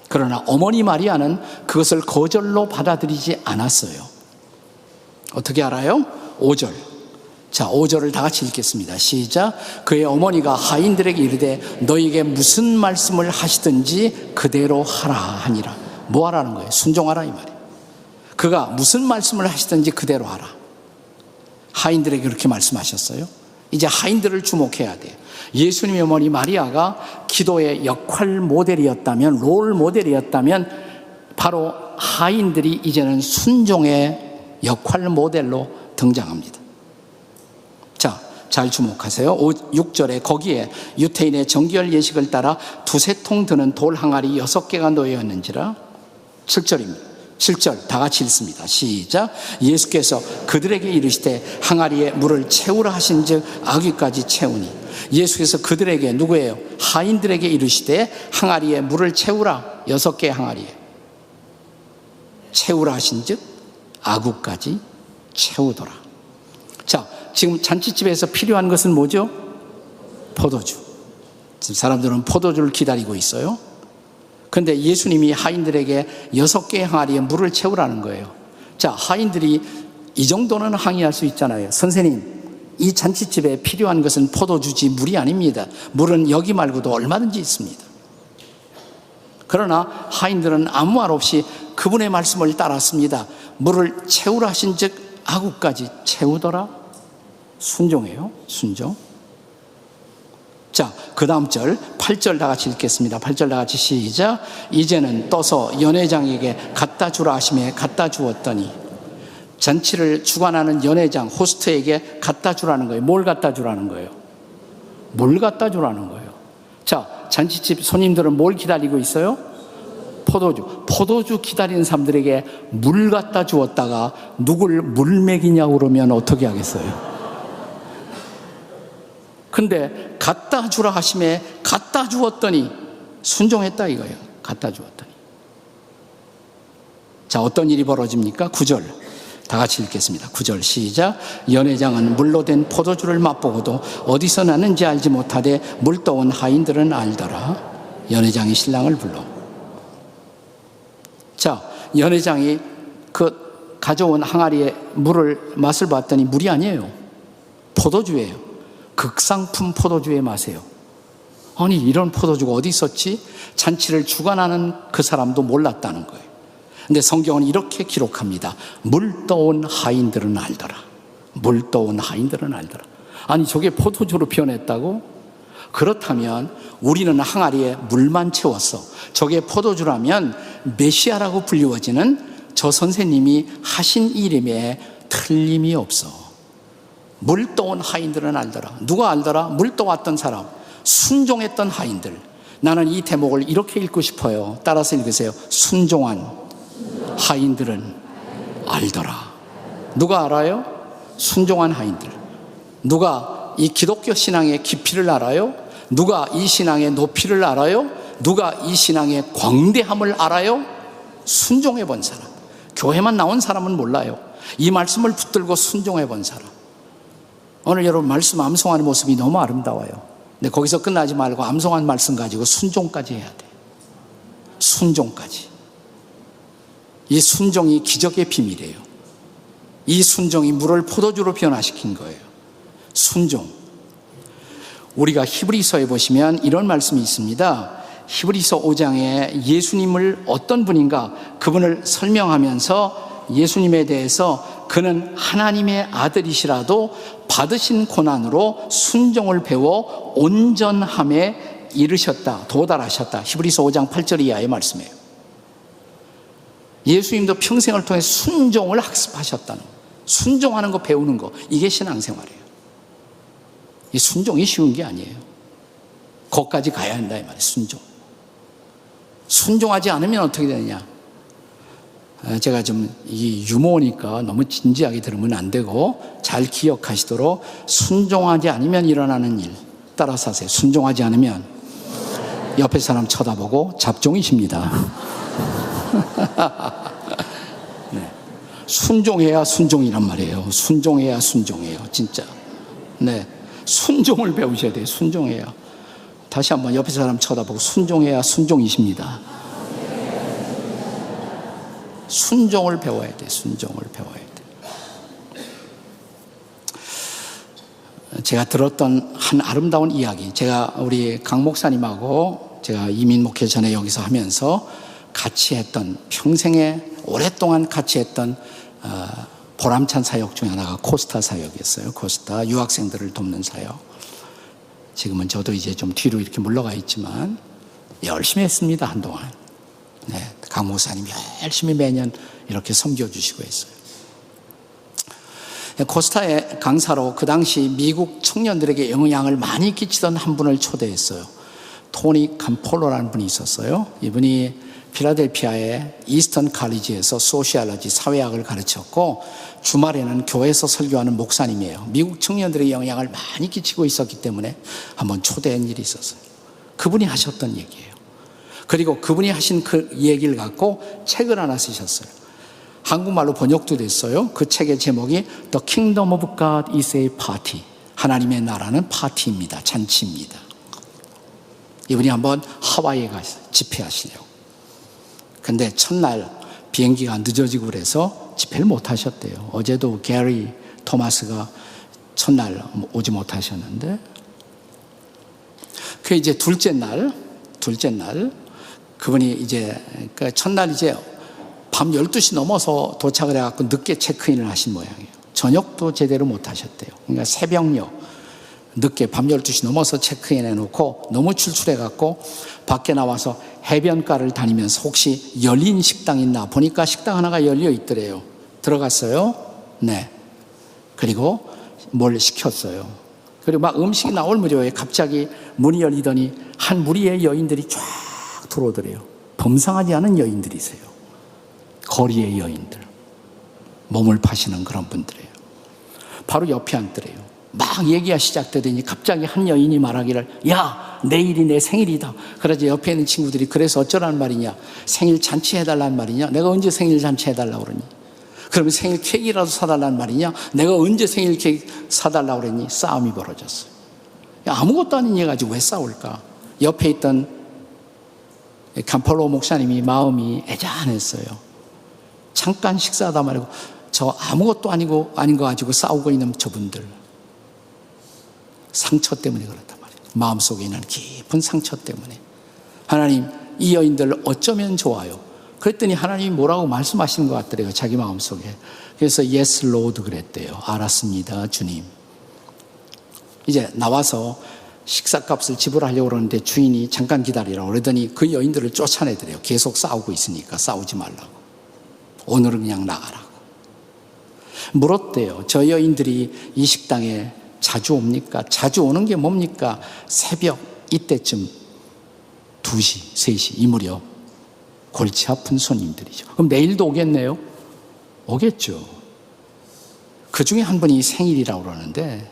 그러나 어머니 마리아는 그것을 거절로 받아들이지 않았어요. 어떻게 알아요? 5절. 자, 5절을 다 같이 읽겠습니다. 시작. 그의 어머니가 하인들에게 이르되 너희에게 무슨 말씀을 하시든지 그대로 하라 하니라. 뭐 하라는 거예요? 순종하라 이 말이에요. 그가 무슨 말씀을 하시든지 그대로 하라. 하인들에게 그렇게 말씀하셨어요. 이제 하인들을 주목해야 돼요. 예수님의 어머니 마리아가 기도의 역할 모델이었다면, 롤 모델이었다면 바로 하인들이 이제는 순종의 역할 모델로 등장합니다. 자, 잘 주목하세요. 6절에 거기에 유태인의 정결 예식을 따라 두세 통 드는 돌 항아리 6개가 놓여있는지라. 7절입니다. 7절 다 같이 읽습니다. 시작. 예수께서 그들에게 이르시되 항아리에 물을 채우라 하신즉 아귀까지 채우니. 예수께서 그들에게, 누구예요? 하인들에게 이르시되 항아리에 물을 채우라. 6개의 항아리에 채우라 하신즉 아구까지 채우더라. 자, 지금 잔치집에서 필요한 것은 뭐죠? 포도주. 지금 사람들은 포도주를 기다리고 있어요. 그런데 예수님이 하인들에게 6개의 항아리에 물을 채우라는 거예요. 자, 하인들이 이 정도는 항의할 수 있잖아요. 선생님, 이 잔치집에 필요한 것은 포도주지 물이 아닙니다. 물은 여기 말고도 얼마든지 있습니다. 그러나 하인들은 아무 말 없이 그분의 말씀을 따랐습니다. 물을 채우라 하신즉 아구까지 채우더라. 순종해요. 순종. 자, 그 다음 절 8절 다 같이 읽겠습니다. 8절 다 같이 시작. 이제는 떠서 연회장에게 갖다 주라 하시매 갖다 주었더니. 잔치를 주관하는 연회장, 호스트에게 갖다 주라는 거예요. 뭘 갖다 주라는 거예요? 뭘 갖다 주라는 거예요? 자, 잔치집 손님들은 뭘 기다리고 있어요? 포도주. 포도주 기다리는 사람들에게 물 갖다 주었다가 누굴 물 먹이냐고 그러면 어떻게 하겠어요? 근데 갖다 주라 하심에 갖다 주었더니 순종했다 이거예요. 갖다 주었더니. 자, 어떤 일이 벌어집니까? 9절 다 같이 읽겠습니다. 9절 시작. 연회장은 물로 된 포도주를 맛보고도 어디서 나는지 알지 못하되 물 떠온 하인들은 알더라. 연회장이 신랑을 불러. 자, 연회장이 그 가져온 항아리에 물을 맛을 봤더니 물이 아니에요. 포도주예요. 극상품 포도주의 맛이에요. 아니, 이런 포도주가 어디 있었지? 잔치를 주관하는 그 사람도 몰랐다는 거예요. 근데 성경은 이렇게 기록합니다. 물 떠온 하인들은 알더라. 물 떠온 하인들은 알더라. 아니, 저게 포도주로 변했다고? 그렇다면 우리는 항아리에 물만 채웠어. 저게 포도주라면 메시아라고 불리워지는 저 선생님이 하신 이름에 틀림이 없어. 물 떠온 하인들은 알더라. 누가 알더라? 물 떠왔던 사람, 순종했던 하인들. 나는 이 대목을 이렇게 읽고 싶어요. 따라서 읽으세요. 순종한 하인들은 알더라. 누가 알아요? 순종한 하인들. 누가 이 기독교 신앙의 깊이를 알아요? 누가 이 신앙의 높이를 알아요? 누가 이 신앙의 광대함을 알아요? 순종해 본 사람. 교회만 나온 사람은 몰라요. 이 말씀을 붙들고 순종해 본 사람. 오늘 여러분 말씀 암송하는 모습이 너무 아름다워요. 근데 거기서 끝나지 말고 암송한 말씀 가지고 순종까지 해야 돼. 순종까지. 이 순종이 기적의 비밀이에요. 이 순종이 물을 포도주로 변화시킨 거예요. 순종. 우리가 히브리서에 보시면 이런 말씀이 있습니다. 히브리서 5장에 예수님을 어떤 분인가 그분을 설명하면서 예수님에 대해서 그는 하나님의 아들이시라도 받으신 고난으로 순종을 배워 온전함에 이르셨다, 도달하셨다. 히브리서 5장 8절 이하의 말씀이에요. 예수님도 평생을 통해 순종을 학습하셨다는 거예요. 순종하는 거, 배우는 거, 이게 신앙생활이에요. 이 순종이 쉬운 게 아니에요. 거기까지 가야 한다 이 말이에요. 순종. 순종하지 않으면 어떻게 되느냐? 제가 좀 이 유머니까 너무 진지하게 들으면 안 되고 잘 기억하시도록 순종하지 않으면 일어나는 일 따라서 하세요. 순종하지 않으면 옆에 사람 쳐다보고 잡종이십니다. 네. 순종해야 순종이란 말이에요. 순종해야 순종해요. 진짜. 네. 순종을 배우셔야 돼요. 순종해야. 다시 한번 옆에 사람 쳐다보고 순종해야 순종이십니다. 순종을 배워야 돼. 순종을 배워야 돼. 제가 들었던 한 아름다운 이야기, 제가 우리 강 목사님하고 제가 이민 목회 전에 여기서 하면서 같이 했던, 평생에 오랫동안 같이 했던 보람찬 사역 중에 하나가 코스타 사역이었어요. 코스타 유학생들을 돕는 사역. 지금은 저도 이제 좀 뒤로 이렇게 물러가 있지만 열심히 했습니다, 한동안. 네, 강 목사님이 열심히 매년 이렇게 섬겨주시고 했어요. 코스타의 강사로 그 당시 미국 청년들에게 영향을 많이 끼치던 한 분을 초대했어요. 토니 캄폴로라는 분이 있었어요. 이분이 필라델피아의 이스턴 칼리지에서 소시알러지, 사회학을 가르쳤고 주말에는 교회에서 설교하는 목사님이에요. 미국 청년들의 영향을 많이 끼치고 있었기 때문에 한번 초대한 일이 있었어요. 그분이 하셨던 얘기예요. 그리고 그분이 하신 그 얘기를 갖고 책을 하나 쓰셨어요. 한국말로 번역도 됐어요. 그 책의 제목이 The Kingdom of God is a Party. 하나님의 나라는 파티입니다. 잔치입니다. 이분이 한번 하와이에 가서 집회하시려고. 근데 첫날 비행기가 늦어지고 그래서 집회를 못 하셨대요. 어제도 게리 토마스가 첫날 오지 못하셨는데, 그 이제 둘째 날 그분이 이제 그 첫날 이제 밤 12시 넘어서 도착을 해갖고 늦게 체크인을 하신 모양이에요. 저녁도 제대로 못 하셨대요. 그러니까 새벽녘 늦게 밤 12시 넘어서 체크인 해놓고 너무 출출해갖고 밖에 나와서 해변가를 다니면서 혹시 열린 식당 있나 보니까 식당 하나가 열려 있더래요. 들어갔어요. 네. 그리고 뭘 시켰어요. 그리고 막 음식이 나올 무렵에 갑자기 문이 열리더니 한 무리의 여인들이 쫙 들어오더래요. 범상하지 않은 여인들이세요. 거리의 여인들, 몸을 파시는 그런 분들이에요. 바로 옆에 앉더래요. 막 얘기가 시작되더니 갑자기 한 여인이 말하기를, 야, 내일이 내 생일이다. 그러자 옆에 있는 친구들이, 그래서 어쩌라는 말이냐, 생일 잔치 해달라는 말이냐, 내가 언제 생일 잔치 해달라고 그러니, 그러면 생일 케이크라도 사달라는 말이냐, 내가 언제 생일 케이크 사달라고 그러니, 싸움이 벌어졌어요. 야, 아무것도 아닌 얘기 가지고 왜 싸울까. 옆에 있던 캄폴로 목사님이 마음이 애잔했어요. 잠깐 식사하다 말고 저 아무것도 아닌 거 가지고 싸우고 있는 저분들, 상처 때문에 그렇단 말이에요. 마음속에 있는 깊은 상처 때문에. 하나님, 이 여인들 어쩌면 좋아요. 그랬더니 하나님이 뭐라고 말씀하시는 것 같더래요, 자기 마음속에. 그래서 Yes Lord 그랬대요. 알았습니다, 주님. 이제 나와서 식사값을 지불하려고 그러는데 주인이 잠깐 기다리라고 그러더니 그 여인들을 쫓아내더래요. 계속 싸우고 있으니까 싸우지 말라고. 오늘은 그냥 나가라고. 물었대요. 저 여인들이 이 식당에 자주 옵니까? 자주 오는 게 뭡니까? 새벽 이때쯤 2시, 3시 이 무렵 골치 아픈 손님들이죠. 그럼 내일도 오겠네요? 오겠죠. 그 중에 한 분이 생일이라고 그러는데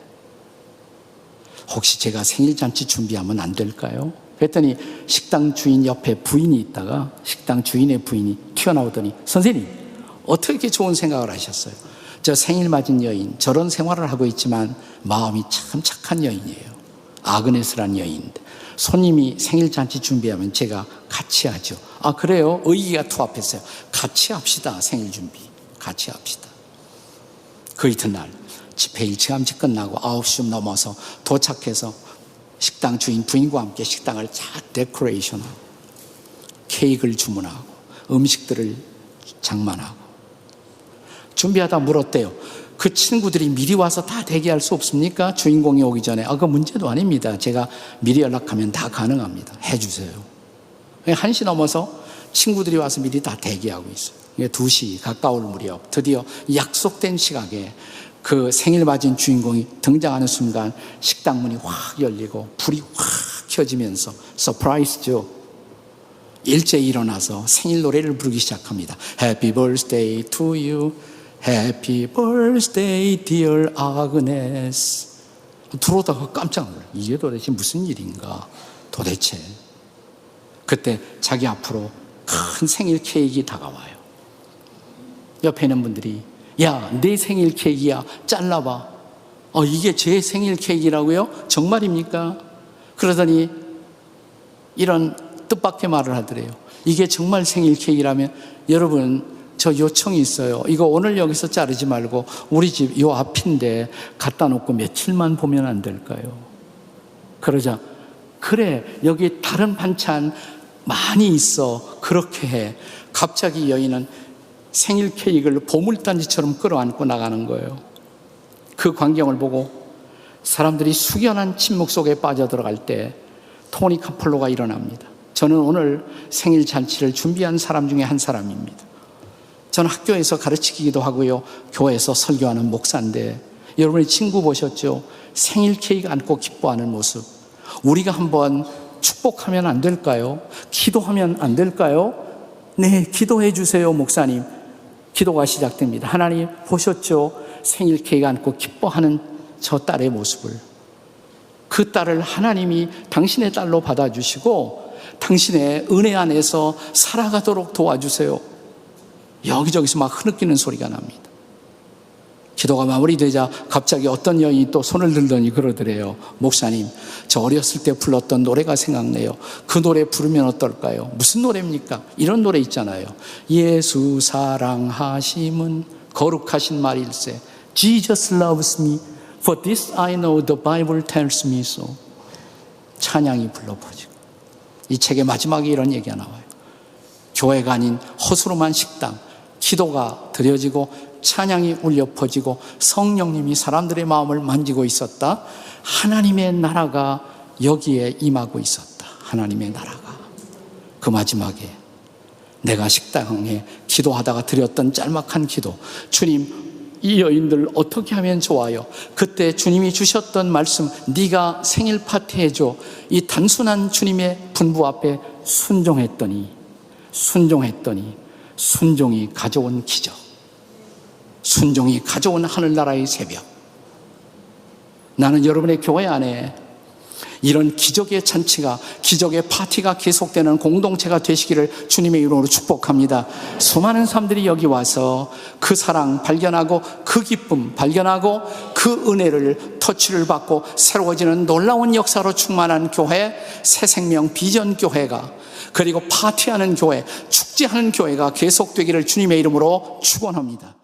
혹시 제가 생일잔치 준비하면 안 될까요? 그랬더니 식당 주인 옆에 부인이 있다가 식당 주인의 부인이 튀어나오더니, 선생님 어떻게 이렇게 좋은 생각을 하셨어요? 저 생일 맞은 여인, 저런 생활을 하고 있지만 마음이 참 착한 여인이에요. 아그네스라는 여인인데 손님이 생일잔치 준비하면 제가 같이 하죠. 아, 그래요? 의기가 투합했어요. 같이 합시다. 생일 준비 같이 합시다. 그 이튿날 집회 일찌감치 끝나고 9시쯤 넘어서 도착해서 식당 주인 부인과 함께 식당을 잘 데코레이션하고 케이크를 주문하고 음식들을 장만하고 준비하다 물었대요. 그 친구들이 미리 와서 다 대기할 수 없습니까? 주인공이 오기 전에. 그 문제도 아닙니다. 제가 미리 연락하면 다 가능합니다. 해주세요. 1시 넘어서 친구들이 와서 미리 다 대기하고 있어요. 2시 가까울 무렵 드디어 약속된 시각에 그 생일 맞은 주인공이 등장하는 순간 식당 문이 확 열리고 불이 확 켜지면서 서프라이즈죠. 일제히 일어나서 생일 노래를 부르기 시작합니다. Happy birthday to you. Happy birthday dear Agnes. 들어오다가 깜짝 놀라요. 이게 도대체 무슨 일인가 도대체. 그때 자기 앞으로 큰 생일 케이크가 다가와요. 옆에 있는 분들이, 야, 내 생일 케이크야, 잘라봐. 이게 제 생일 케이크라고요? 정말입니까? 그러더니 이런 뜻밖의 말을 하더래요. 이게 정말 생일 케이크라면 여러분 저 요청이 있어요. 이거 오늘 여기서 자르지 말고 우리 집 요 앞인데 갖다 놓고 며칠만 보면 안 될까요? 그러자 그래 여기 다른 반찬 많이 있어. 그렇게 해. 갑자기 여인은 생일 케이크를 보물단지처럼 끌어안고 나가는 거예요. 그 광경을 보고 사람들이 숙연한 침묵 속에 빠져들어갈 때 토니 카폴로가 일어납니다. 저는 오늘 생일 잔치를 준비한 사람 중에 한 사람입니다. 저는 학교에서 가르치기도 하고요, 교회에서 설교하는 목사인데 여러분의 친구 보셨죠? 생일 케이크 안고 기뻐하는 모습. 우리가 한번 축복하면 안 될까요? 기도하면 안 될까요? 네, 기도해 주세요, 목사님. 기도가 시작됩니다. 하나님 보셨죠? 생일 케이크 안고 기뻐하는 저 딸의 모습을. 그 딸을 하나님이 당신의 딸로 받아주시고 당신의 은혜 안에서 살아가도록 도와주세요. 여기저기서 막 흐느끼는 소리가 납니다. 기도가 마무리되자 갑자기 어떤 여인이 또 손을 들더니 그러더래요. 목사님, 저 어렸을 때 불렀던 노래가 생각나요. 그 노래 부르면 어떨까요? 무슨 노래입니까? 이런 노래 있잖아요. 예수 사랑하심은 거룩하신 말일세. Jesus loves me, for this I know the Bible tells me so. 찬양이 불러 퍼지고 이 책의 마지막에 이런 얘기가 나와요. 교회가 아닌 허술한 식당, 기도가 드려지고 찬양이 울려 퍼지고 성령님이 사람들의 마음을 만지고 있었다. 하나님의 나라가 여기에 임하고 있었다. 하나님의 나라가. 그 마지막에 내가 식당에 기도하다가 드렸던 짤막한 기도, 주님 이 여인들 어떻게 하면 좋아요? 그때 주님이 주셨던 말씀, 네가 생일 파티 해줘. 이 단순한 주님의 분부 앞에 순종했더니 순종이 가져온 기적, 순종이 가져온 하늘나라의 새벽. 나는 여러분의 교회 안에 이런 기적의 잔치가, 기적의 파티가 계속되는 공동체가 되시기를 주님의 이름으로 축복합니다. 수많은 사람들이 여기 와서 그 사랑 발견하고 그 기쁨 발견하고 그 은혜를 터치를 받고 새로워지는 놀라운 역사로 충만한 교회, 새생명 비전 교회가, 그리고 파티하는 교회, 축제하는 교회가 계속되기를 주님의 이름으로 축원합니다.